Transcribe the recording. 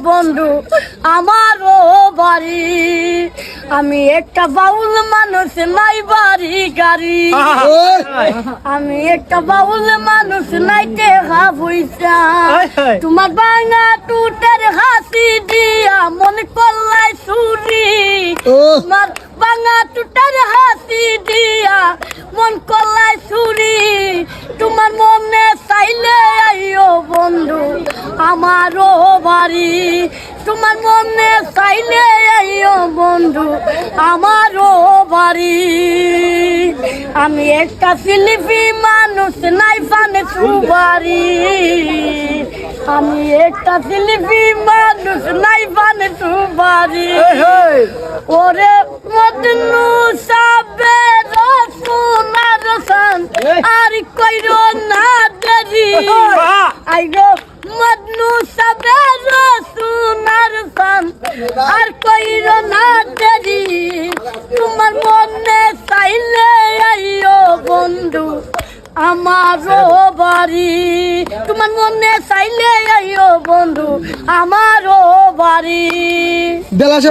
বন্ধু আমারও বাড়ি। আমি একটা বাউল মানুষ, নাই বাড়ি গাড়ি। আমি একটা বাউল মানুষ, নাই টেকা পয়সা। তোমার বাঙা টুটের হাসি দিয়া মন করলাই চুরি। তোমার বাঙা টুটের হাসি দিয়া মন করলাই চুরি। তোমার মনে চাইলে আইও বন্ধু আমারও বাড়ি। তোমার মনে চাইলে আইও বন্ধু আমারও বাড়ি। আমি একটা শিল্পী মানুষ, নাই পানে সুবারি। আমি একটা শিল্পী মানুষ, নাই পানে সুবারি। ওরে মদনু সাবে রসুনার সান আর কইরো না দেরি। আইগো মদনু সাবে রসুনার সান আর কইরো না দেরি। তোমার মনে চাইলে আইও বন্ধু আমারও বাড়ি। তোমার মনে চাইলে আইও বন্ধু আমারও বাড়ি। বেলা 100